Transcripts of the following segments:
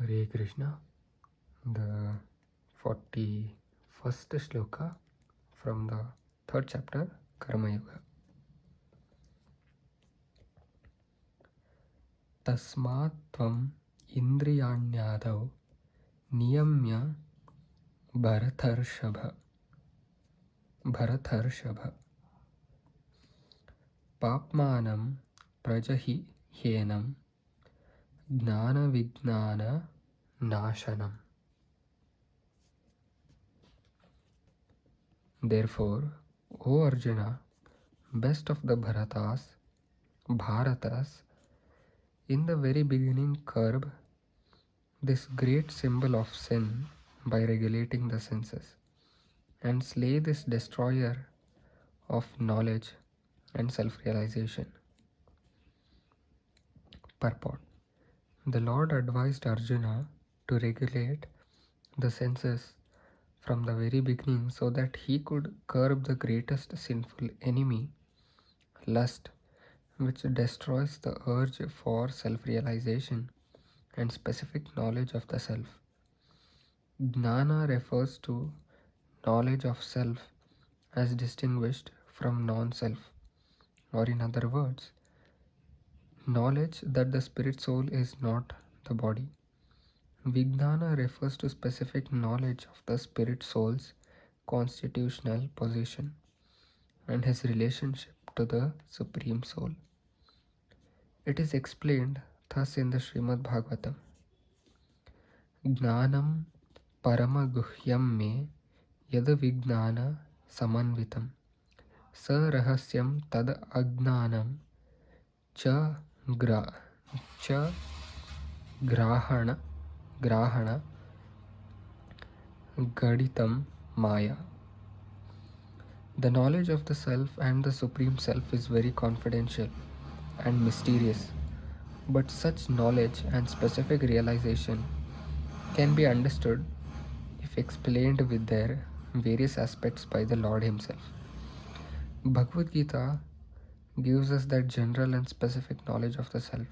Hare Krishna, the 41st Shloka from the 3rd chapter, Karma Yoga. Tasmat tvam indriyanyadav niyamya bharatharshabha papmanam prajahi hyenam gnana vignana nashanam. Therefore, O Arjuna, best of the Bharatas, in the very beginning curb this great symbol of sin by regulating the senses, and slay this destroyer of knowledge and self-realization. Purport. The Lord advised Arjuna to regulate the senses from the very beginning so that he could curb the greatest sinful enemy, lust, which destroys the urge for self-realization and specific knowledge of the self. Gnana refers to knowledge of self as distinguished from non-self, or in other words, knowledge that the spirit soul is not the body. Vijnana refers to specific knowledge of the spirit soul's constitutional position and his relationship to the Supreme Soul. It is explained thus in the Srimad Bhagavatam. Gnanam paramaguhyam me yad vijnana samanvitam sa rahasyam tad agnanam cha grahana gaditam maya. The knowledge of the self and the Supreme Self is very confidential and mysterious, but such knowledge and specific realization can be understood if explained with their various aspects by the Lord Himself. Bhagavad Gita gives us that general and specific knowledge of the self.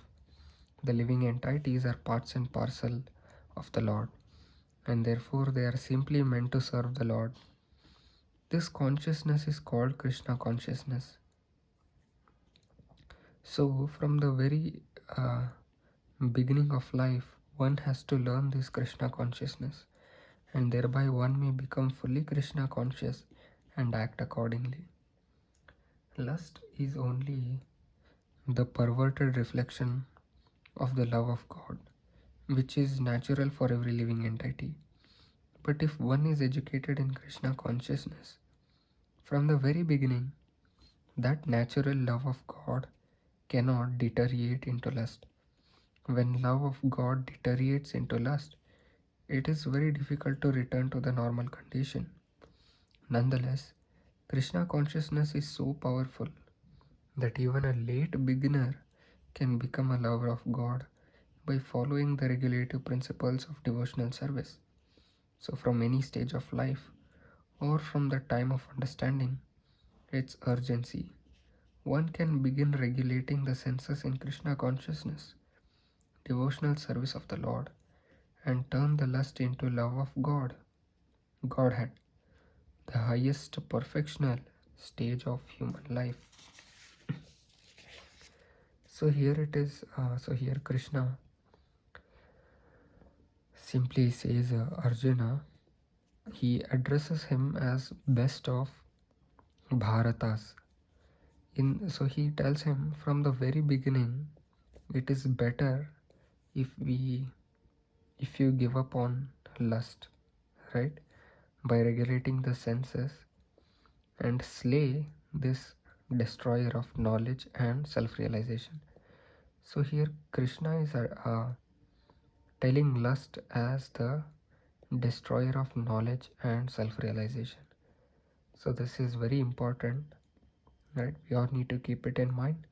The living entities are parts and parcel of the Lord, and therefore they are simply meant to serve the Lord. This consciousness is called Krishna consciousness. So from the very beginning of life, one has to learn this Krishna consciousness, and thereby one may become fully Krishna conscious and act accordingly. Lust is only the perverted reflection of the love of God, which is natural for every living entity. But if one is educated in Krishna consciousness, from the very beginning, that natural love of God cannot deteriorate into lust. When love of God deteriorates into lust, it is very difficult to return to the normal condition. Nonetheless, Krishna consciousness is so powerful that even a late beginner can become a lover of God by following the regulative principles of devotional service. So from any stage of life or from the time of understanding its urgency, one can begin regulating the senses in Krishna consciousness, devotional service of the Lord, and turn the lust into love of Godhead, the highest perfectional stage of human life. So here it is, here Krishna simply says Arjuna, he addresses him as best of Bharatas. So he tells him from the very beginning, it is better if you give up on lust, right? By regulating the senses and slay this destroyer of knowledge and self-realization. So here Krishna is telling lust as the destroyer of knowledge and self-realization. So this is very important, right? We all need to keep it in mind.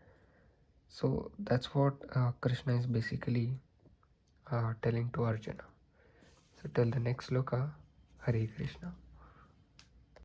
So that's what Krishna is basically telling to Arjuna. So till the next sloka, Hare Krishna.